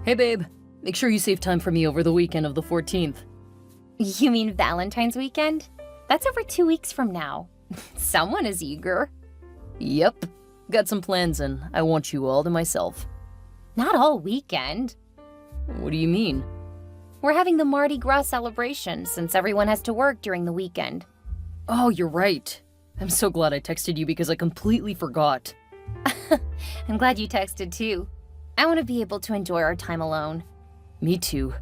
Hey babe, make sure you save time for me over the weekend of the 14th. You mean Valentine's weekend? That's over 2 weeks from now. Someone is eager. Yep, got some plans and I want you all to myself. Not all weekend. What do you mean? We're having the Mardi Gras celebration since everyone has to work during the weekend. Oh, you're right. I'm so glad I texted you because I completely forgot. I'm glad you texted too. I want to be able to enjoy our time alone. Me too.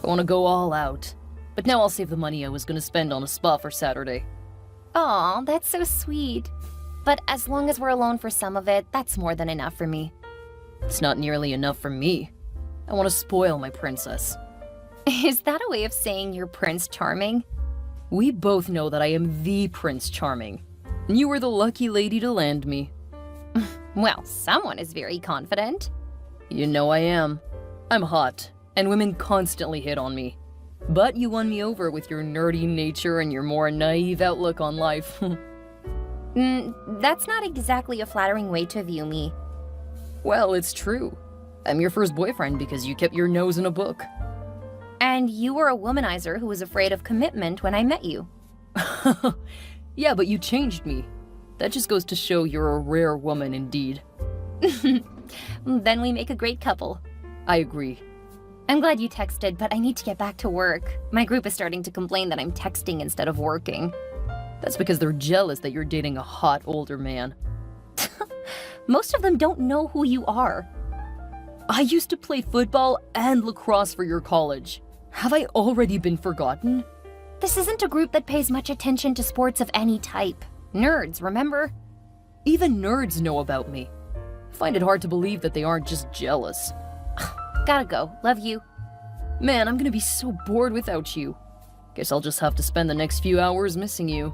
I want to go all out. But now I'll save the money I was going to spend on a spa for Saturday. Aw, that's so sweet. But as long as we're alone for some of it, that's more than enough for me. It's not nearly enough for me. I want to spoil my princess. Is that a way of saying you're Prince Charming? We both know that I am the Prince Charming. And you were the lucky lady to land me. Well, someone is very confident. You know I am. I'm hot, and women constantly hit on me. But you won me over with your nerdy nature and your more naive outlook on life. That's not exactly a flattering way to view me. Well, it's true. I'm your first boyfriend because you kept your nose in a book. And you were a womanizer who was afraid of commitment when I met you. Yeah, but you changed me. That just goes to show you're a rare woman indeed. Then we make a great couple. I agree. I'm glad you texted, but I need to get back to work. My group is starting to complain that I'm texting instead of working. That's because they're jealous that you're dating a hot older man. Most of them don't know who you are. I used to play football and lacrosse for your college. Have I already been forgotten? This isn't a group that pays much attention to sports of any type. Nerds, remember? Even nerds know about me. I find it hard to believe that they aren't just jealous. Gotta go. Love you. Man, I'm gonna be so bored without you. Guess I'll just have to spend the next few hours missing you.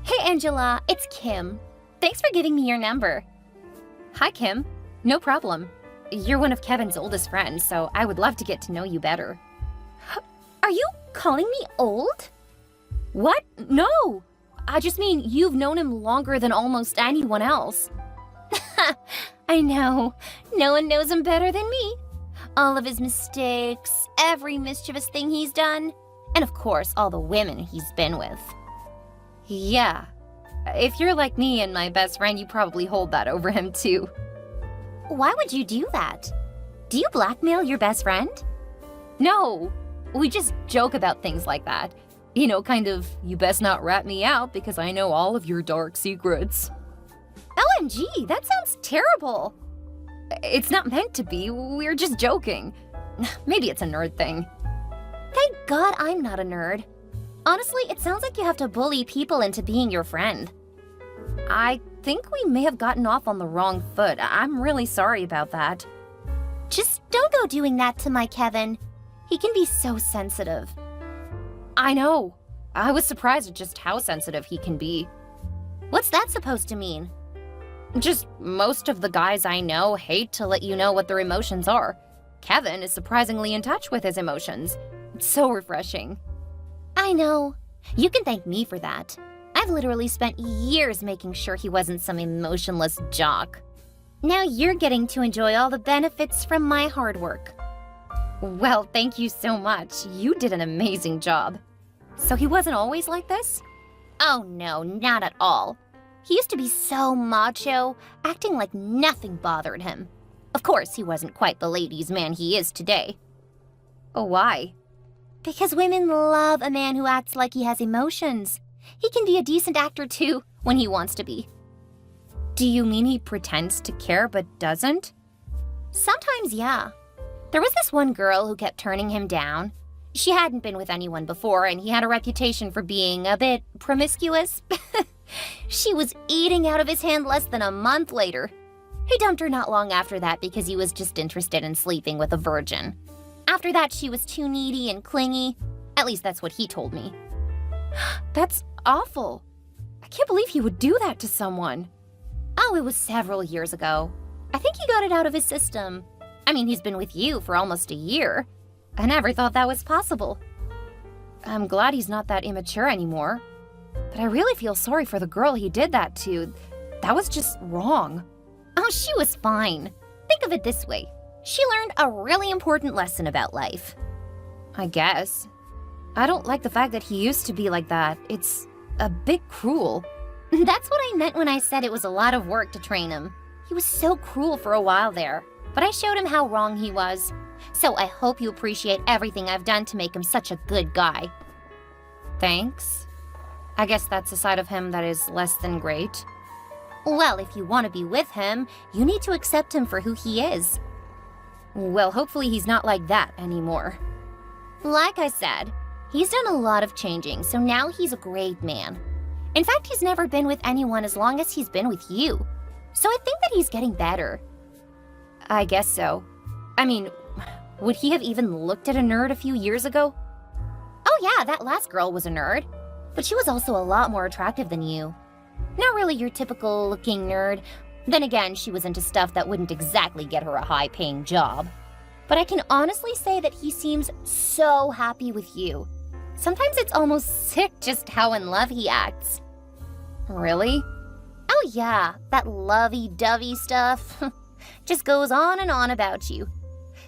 Hey, Angela, it's Kim. Thanks for giving me your number. Hi, Kim. No problem. You're one of Kevin's oldest friends, so I would love to get to know you better. Are you calling me old? What? No! I just mean you've known him longer than almost anyone else. I know. No one knows him better than me. All of his mistakes, every mischievous thing he's done, and of course, all the women he's been with. Yeah. If you're like me and my best friend, you probably hold that over him too. Why would you do that? Do you blackmail your best friend? No. We just joke about things like that. You know, kind of, you best not rat me out because I know all of your dark secrets. OMG, that sounds terrible. It's not meant to be, we're just joking. Maybe it's a nerd thing. Thank God I'm not a nerd. Honestly, it sounds like you have to bully people into being your friend. I think we may have gotten off on the wrong foot. I'm really sorry about that. Just don't go doing that to my Kevin. He can be so sensitive. I know. I was surprised at just how sensitive he can be. What's that supposed to mean? Just most of the guys I know hate to let you know what their emotions are. Kevin is surprisingly in touch with his emotions. It's so refreshing. I know. You can thank me for that. I've literally spent years making sure he wasn't some emotionless jock. Now you're getting to enjoy all the benefits from my hard work. Well, thank you so much. You did an amazing job. So he wasn't always like this? Oh no, not at all. He used to be so macho, acting like nothing bothered him. Of course, he wasn't quite the ladies' man he is today. Oh, why? Because women love a man who acts like he has emotions. He can be a decent actor too, when he wants to be. Do you mean he pretends to care but doesn't? Sometimes, yeah. There was this one girl who kept turning him down. She hadn't been with anyone before, and he had a reputation for being a bit promiscuous. She was eating out of his hand less than a month later. He dumped her not long after that because he was just interested in sleeping with a virgin. After that, she was too needy and clingy. At least that's what he told me. That's awful. I can't believe he would do that to someone. Oh, it was several years ago. I think he got it out of his system. I mean, he's been with you for almost a year. I never thought that was possible. I'm glad he's not that immature anymore. But I really feel sorry for the girl he did that to. That was just wrong. Oh, she was fine. Think of it this way. She learned a really important lesson about life. I guess. I don't like the fact that he used to be like that. It's a bit cruel. That's what I meant when I said it was a lot of work to train him. He was so cruel for a while there, but I showed him how wrong he was. So I hope you appreciate everything I've done to make him such a good guy. Thanks. I guess that's a side of him that is less than great. Well, if you want to be with him, you need to accept him for who he is. Well, hopefully he's not like that anymore. Like I said, he's done a lot of changing, so now he's a great man. In fact, he's never been with anyone as long as he's been with you. So I think that he's getting better. I guess so. I mean, would he have even looked at a nerd a few years ago? Oh yeah, that last girl was a nerd. But she was also a lot more attractive than you. Not really your typical looking nerd. Then again, she was into stuff that wouldn't exactly get her a high-paying job. But I can honestly say that he seems so happy with you. Sometimes it's almost sick just how in love he acts. Really? Oh yeah, that lovey-dovey stuff. Just goes on and on about you.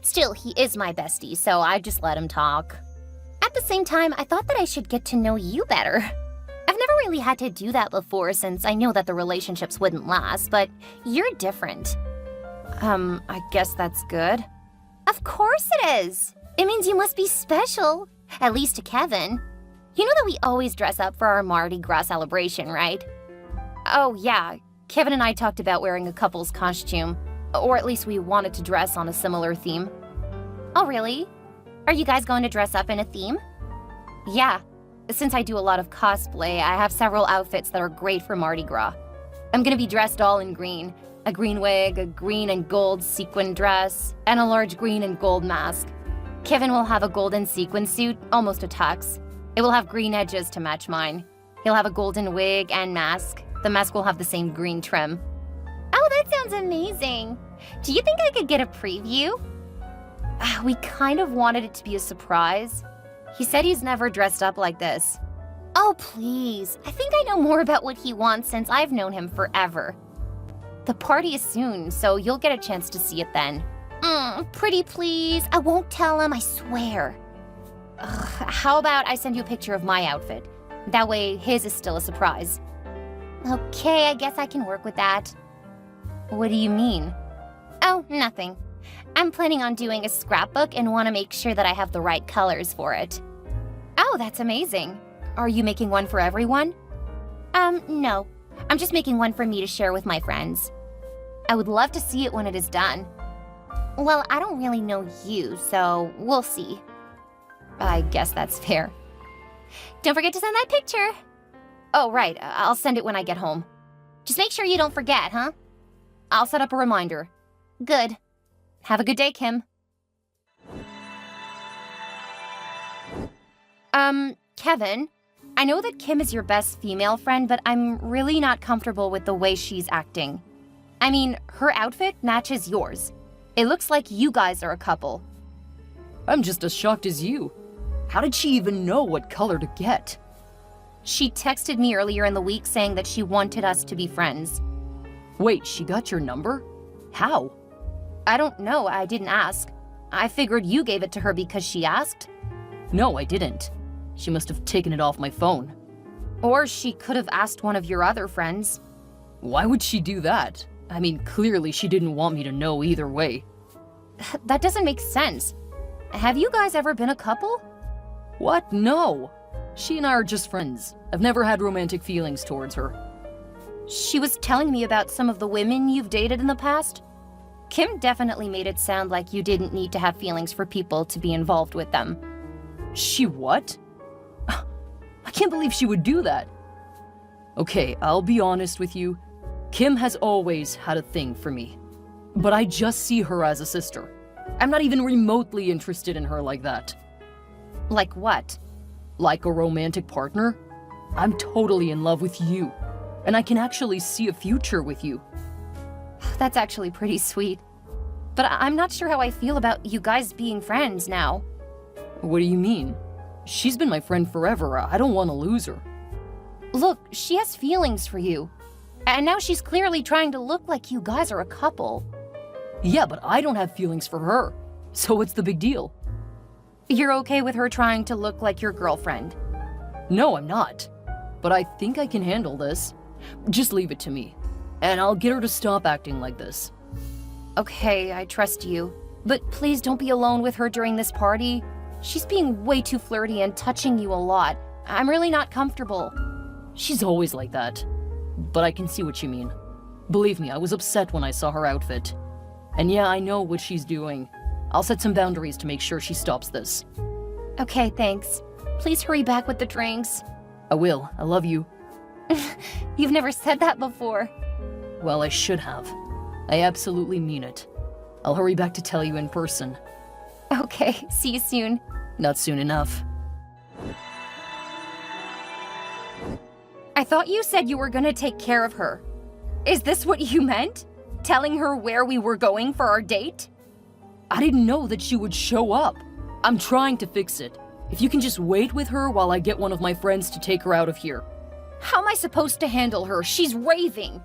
Still, he is my bestie, so I just let him talk. At the same time, I thought that I should get to know you better. I've never really had to do that before since I know that the relationships wouldn't last, but you're different. I guess that's good. Of course it is. It means you must be special, at least to Kevin. You know that we always dress up for our Mardi Gras celebration, right? Oh yeah, Kevin and I talked about wearing a couple's costume, or at least we wanted to dress on a similar theme. Oh really? Are you guys going to dress up in a theme? Yeah. Since I do a lot of cosplay, I have several outfits that are great for Mardi Gras. I'm gonna be dressed all in green. A green wig, a green and gold sequin dress, and a large green and gold mask. Kevin will have a golden sequin suit, almost a tux. It will have green edges to match mine. He'll have a golden wig and mask. The mask will have the same green trim. Oh, that sounds amazing. Do you think I could get a preview? We kind of wanted it to be a surprise. He said he's never dressed up like this. Oh, please. I think I know more about what he wants since I've known him forever. The party is soon, so you'll get a chance to see it then. Pretty please. I won't tell him, I swear. How about I send you a picture of my outfit? That way, his is still a surprise. Okay, I guess I can work with that. What do you mean? Oh, nothing. I'm planning on doing a scrapbook and want to make sure that I have the right colors for it. Oh, that's amazing. Are you making one for everyone? No. I'm just making one for me to share with my friends. I would love to see it when it is done. Well, I don't really know you, so we'll see. I guess that's fair. Don't forget to send that picture. Oh, right. I'll send it when I get home. Just make sure you don't forget, huh? I'll set up a reminder. Good. Have a good day, Kim. Kevin, I know that Kim is your best female friend, but I'm really not comfortable with the way she's acting. I mean, her outfit matches yours. It looks like you guys are a couple. I'm just as shocked as you. How did she even know what color to get? She texted me earlier in the week saying that she wanted us to be friends. Wait, she got your number? How? I don't know, I didn't ask. I figured you gave it to her because she asked. No, I didn't. She must have taken it off my phone. Or she could have asked one of your other friends. Why would she do that? I mean, clearly she didn't want me to know either way. That doesn't make sense. Have you guys ever been a couple? What? No. She and I are just friends. I've never had romantic feelings towards her. She was telling me about some of the women you've dated in the past. Kim definitely made it sound like you didn't need to have feelings for people to be involved with them. She what? I can't believe she would do that. Okay, I'll be honest with you. Kim has always had a thing for me. But I just see her as a sister. I'm not even remotely interested in her like that. Like what? Like a romantic partner? I'm totally in love with you. And I can actually see a future with you. That's actually pretty sweet. But I'm not sure how I feel about you guys being friends now. What do you mean? She's been my friend forever. I don't want to lose her. Look, she has feelings for you. And now she's clearly trying to look like you guys are a couple. Yeah, but I don't have feelings for her. So what's the big deal? You're okay with her trying to look like your girlfriend? No, I'm not. But I think I can handle this. Just leave it to me. And I'll get her to stop acting like this. Okay, I trust you. But please don't be alone with her during this party. She's being way too flirty and touching you a lot. I'm really not comfortable. She's always like that. But I can see what you mean. Believe me, I was upset when I saw her outfit. And yeah, I know what she's doing. I'll set some boundaries to make sure she stops this. Okay, thanks. Please hurry back with the drinks. I will. I love you. You've never said that before. Well, I should have. I absolutely mean it. I'll hurry back to tell you in person. Okay, see you soon. Not soon enough. I thought you said you were gonna take care of her. Is this what you meant? Telling her where we were going for our date? I didn't know that she would show up. I'm trying to fix it. If you can just wait with her while I get one of my friends to take her out of here. How am I supposed to handle her? She's raving.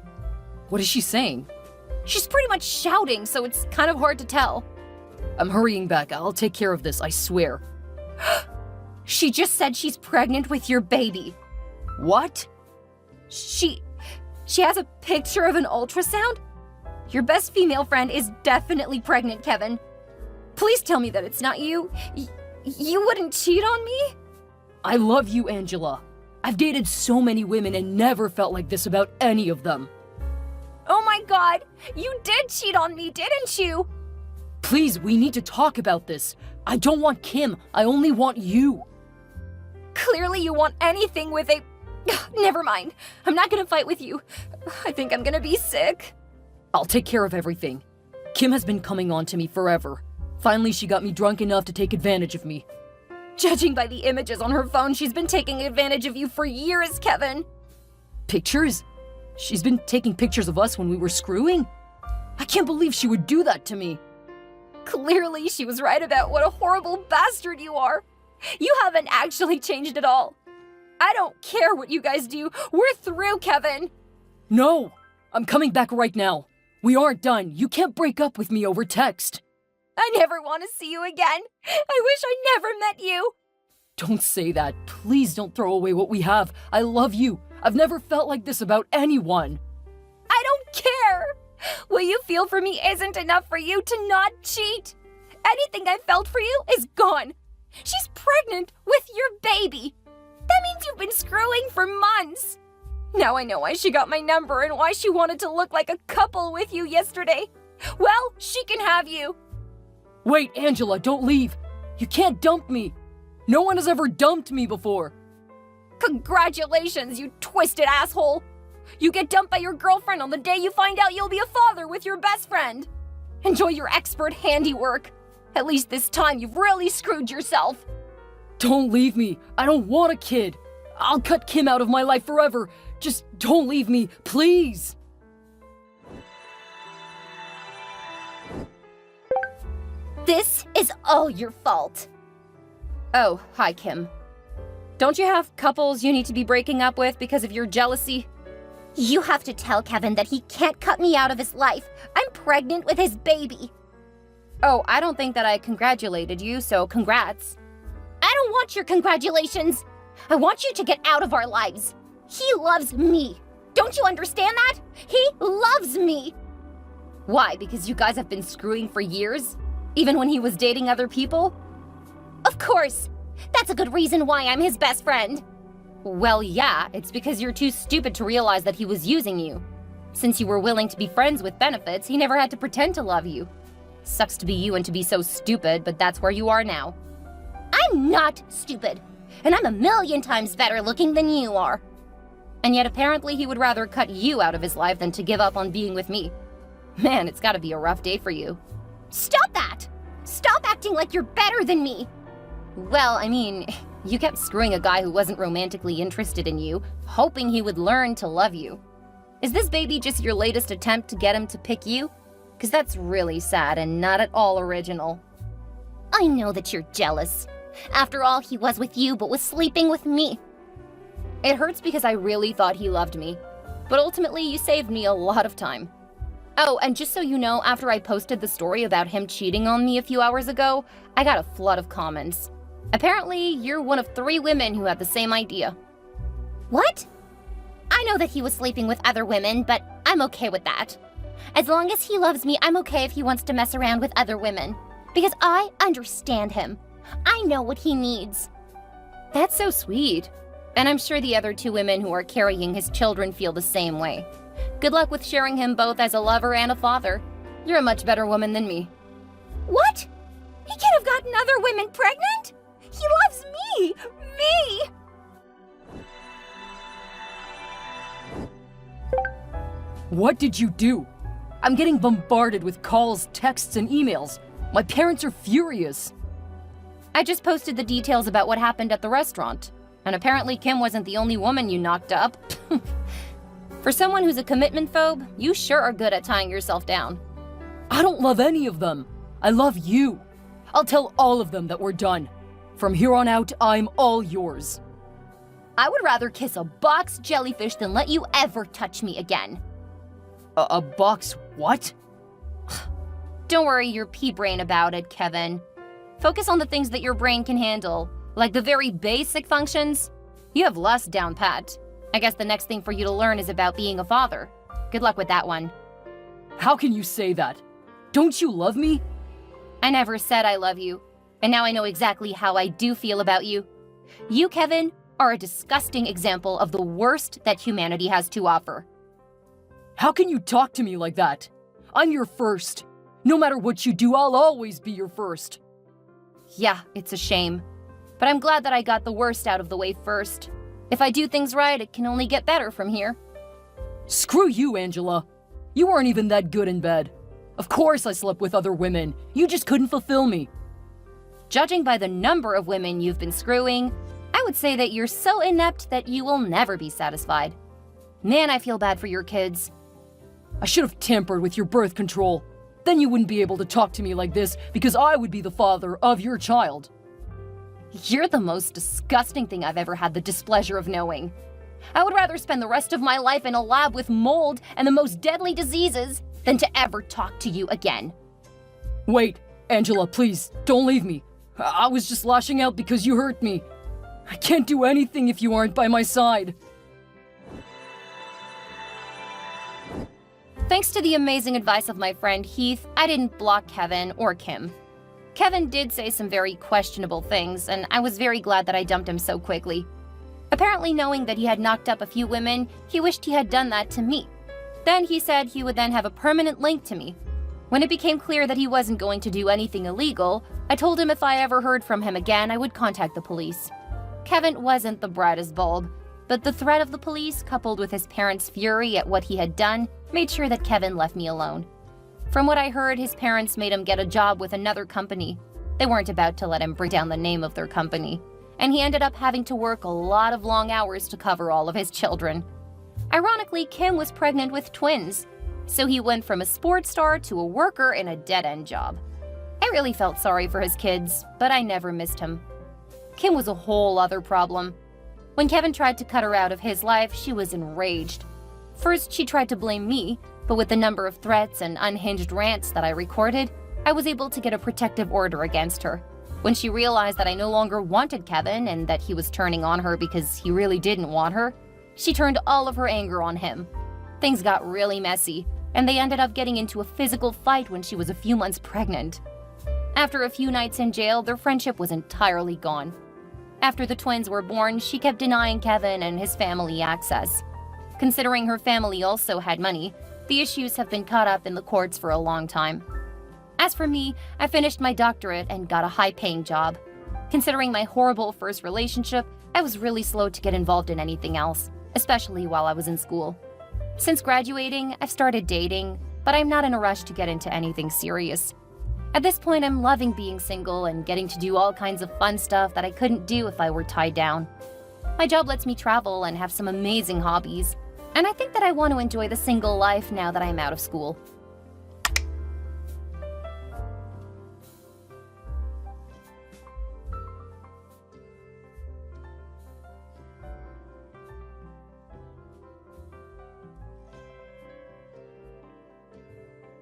What is she saying? She's pretty much shouting, so it's kind of hard to tell. I'm hurrying back. I'll take care of this, I swear. She just said she's pregnant with your baby. What? She has a picture of an ultrasound? Your best female friend is definitely pregnant, Kevin. Please tell me that it's not you. You wouldn't cheat on me? I love you, Angela. I've dated so many women and never felt like this about any of them. Oh my god, you did cheat on me, didn't you? Please, we need to talk about this. I don't want Kim. I only want you. Clearly you want anything with a... Never mind. I'm not gonna fight with you. I think I'm gonna be sick. I'll take care of everything. Kim has been coming on to me forever. Finally, she got me drunk enough to take advantage of me. Judging by the images on her phone, she's been taking advantage of you for years, Kevin. Pictures? She's been taking pictures of us when we were screwing? I can't believe she would do that to me. Clearly, she was right about what a horrible bastard you are. You haven't actually changed at all. I don't care what you guys do. We're through, Kevin. No! I'm coming back right now. We aren't done. You can't break up with me over text. I never want to see you again. I wish I never met you. Don't say that. Please don't throw away what we have. I love you. I've never felt like this about anyone. I don't care. What you feel for me isn't enough for you to not cheat. Anything I felt for you is gone. She's pregnant with your baby. That means you've been screwing for months. Now I know why she got my number and why she wanted to look like a couple with you yesterday. Well, she can have you. Wait, Angela, don't leave. You can't dump me. No one has ever dumped me before. Congratulations, you twisted asshole. You get dumped by your girlfriend on the day you find out you'll be a father with your best friend. Enjoy your expert handiwork. At least this time you've really screwed yourself. Don't leave me. I don't want a kid. I'll cut Kim out of my life forever. Just don't leave me, please. This is all your fault. Oh, hi, Kim. Don't you have couples you need to be breaking up with because of your jealousy? You have to tell Kevin that he can't cut me out of his life. I'm pregnant with his baby. Oh, I don't think that I congratulated you, so congrats. I don't want your congratulations. I want you to get out of our lives. He loves me. Don't you understand that? He loves me. Why? Because you guys have been screwing for years? Even when he was dating other people? Of course. That's a good reason why I'm his best friend. Well, yeah, it's because you're too stupid to realize that he was using you. Since you were willing to be friends with benefits, he never had to pretend to love you. Sucks to be you and to be so stupid, but that's where you are now. I'm not stupid, and I'm a million times better looking than you are. And yet apparently he would rather cut you out of his life than to give up on being with me. Man, it's gotta be a rough day for you. Stop that! Stop acting like you're better than me! Well, I mean, you kept screwing a guy who wasn't romantically interested in you, hoping he would learn to love you. Is this baby just your latest attempt to get him to pick you? Because that's really sad and not at all original. I know that you're jealous. After all, he was with you but was sleeping with me. It hurts because I really thought he loved me. But ultimately, you saved me a lot of time. Oh, and just so you know, after I posted the story about him cheating on me a few hours ago, I got a flood of comments. Apparently, you're one of 3 women who had the same idea. What? I know that he was sleeping with other women, but I'm okay with that. As long as he loves me, I'm okay if he wants to mess around with other women. Because I understand him. I know what he needs. That's so sweet. And I'm sure the other 2 women who are carrying his children feel the same way. Good luck with sharing him both as a lover and a father. You're a much better woman than me. What? He could have gotten other women pregnant? He loves me! Me! What did you do? I'm getting bombarded with calls, texts, and emails. My parents are furious. I just posted the details about what happened at the restaurant. And apparently Kim wasn't the only woman you knocked up. For someone who's a commitment phobe, you sure are good at tying yourself down. I don't love any of them. I love you. I'll tell all of them that we're done. From here on out, I'm all yours. I would rather kiss a box jellyfish than let you ever touch me again. A box what? Don't worry your pea brain about it, Kevin. Focus on the things that your brain can handle, like the very basic functions. You have less down pat. I guess the next thing for you to learn is about being a father. Good luck with that one. How can you say that? Don't you love me? I never said I love you, and now I know exactly how I do feel about you. You, Kevin, are a disgusting example of the worst that humanity has to offer. How can you talk to me like that? I'm your first. No matter what you do, I'll always be your first. Yeah, it's a shame. But I'm glad that I got the worst out of the way first. If I do things right, it can only get better from here. Screw you, Angela. You weren't even that good in bed. Of course I slept with other women. You just couldn't fulfill me. Judging by the number of women you've been screwing, I would say that you're so inept that you will never be satisfied. Man, I feel bad for your kids. I should have tampered with your birth control. Then you wouldn't be able to talk to me like this because I would be the father of your child. You're the most disgusting thing I've ever had the displeasure of knowing. I would rather spend the rest of my life in a lab with mold and the most deadly diseases than to ever talk to you again. Wait, Angela, please, don't leave me. I was just lashing out because you hurt me. I can't do anything if you aren't by my side. Thanks to the amazing advice of my friend Heath, I didn't block Kevin or Kim. Kevin did say some very questionable things, and I was very glad that I dumped him so quickly. Apparently knowing that he had knocked up a few women, he wished he had done that to me. Then he said he would then have a permanent link to me. When it became clear that he wasn't going to do anything illegal, I told him if I ever heard from him again, I would contact the police. Kevin wasn't the brightest bulb, but the threat of the police, coupled with his parents' fury at what he had done, made sure that Kevin left me alone. From what I heard, his parents made him get a job with another company. They weren't about to let him bring down the name of their company, and he ended up having to work a lot of long hours to cover all of his children. Ironically, Kim was pregnant with twins, so he went from a sports star to a worker in a dead-end job. I really felt sorry for his kids, but I never missed him. Kim was a whole other problem. When Kevin tried to cut her out of his life, she was enraged. First, she tried to blame me, but with the number of threats and unhinged rants that I recorded, I was able to get a protective order against her. When she realized that I no longer wanted Kevin and that he was turning on her because he really didn't want her, she turned all of her anger on him. Things got really messy, and they ended up getting into a physical fight when she was a few months pregnant. After a few nights in jail, their friendship was entirely gone. After the twins were born, she kept denying Kevin and his family access. Considering her family also had money, the issues have been caught up in the courts for a long time. As for me, I finished my doctorate and got a high-paying job. Considering my horrible first relationship, I was really slow to get involved in anything else, especially while I was in school. Since graduating, I've started dating, but I'm not in a rush to get into anything serious. At this point, I'm loving being single and getting to do all kinds of fun stuff that I couldn't do if I were tied down. My job lets me travel and have some amazing hobbies, and I think that I want to enjoy the single life now that I'm out of school.